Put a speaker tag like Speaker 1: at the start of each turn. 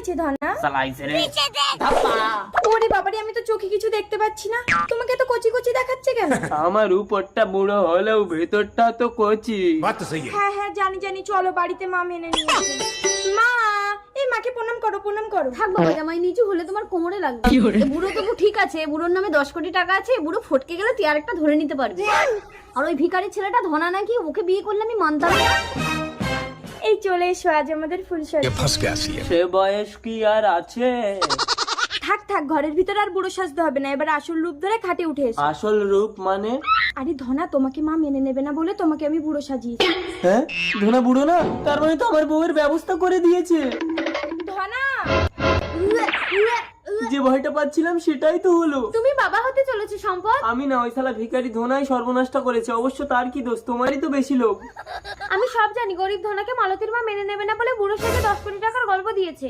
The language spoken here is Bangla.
Speaker 1: হয়েছে ধনা? ওরে বাবারে, আমি তো চোখে কিছু দেখতে পাচ্ছি না, তোমাকে তো কচি কচি দেখাচ্ছে কেন?
Speaker 2: আমার উপরটা বুড়ো হলেও ভেতরটা তো কচি।
Speaker 1: হ্যাঁ হ্যাঁ জানি জানি, চলো বাড়িতে মা মেনে নিয়েছে। মা, এই মাকে প্রণাম করো, প্রণাম করো।
Speaker 3: থাক বাবা, জামাই নিচু হলে তোমার কোমরে লাগবে। এ বুড়ো তবু ঠিক আছে, বুড়োর নামে 10 কোটি টাকা আছে, বুড়ো ফটকে গেলে তুই আরেকটা ধরে নিতে পারবি। আর ওই ভিখারি ছেলেটা ধনা নাকি, ওকে বিয়ে করলে আমি মানতাম না।
Speaker 1: এই চলে এসো, আজ আমাদের ফুলসজ্জা।
Speaker 2: সে বয়স কি আর আছে?
Speaker 1: থাক থাক, ঘরের ভিতরে আর বুড়ো সাজতে হবে না, এবার আসল রূপ ধরে খাটে উঠে এসো।
Speaker 2: আসল রূপ মানে?
Speaker 1: আরে ধনা, তোমাকে মা মেনে নেবে না বলে তোমাকে আমি বুড়ো সাজিয়েছি।
Speaker 2: হ্যাঁ, ধনা বুড়ো না, তার মানে তো আমার বউয়ের ব্যবস্থা করে দিয়েছে।
Speaker 1: ধনা,
Speaker 2: যে ভয়টা পাচ্ছিলাম সেটাই তো হলো।
Speaker 3: তুমি বাবা হতে চলেছো সম্পদ।
Speaker 2: আমি না, ওই শালা ভিখারি ধনাই সর্বনাশটা করেছে। অবশ্য তার কি দোষ, তোমারই তো বেশি লোক।
Speaker 3: আমি সব জানি, গরিব ধনাকে মালতীর মা মেনে নেবে না বলে বুড়োর সাথে 10 কোটি টাকার গল্প দিয়েছে।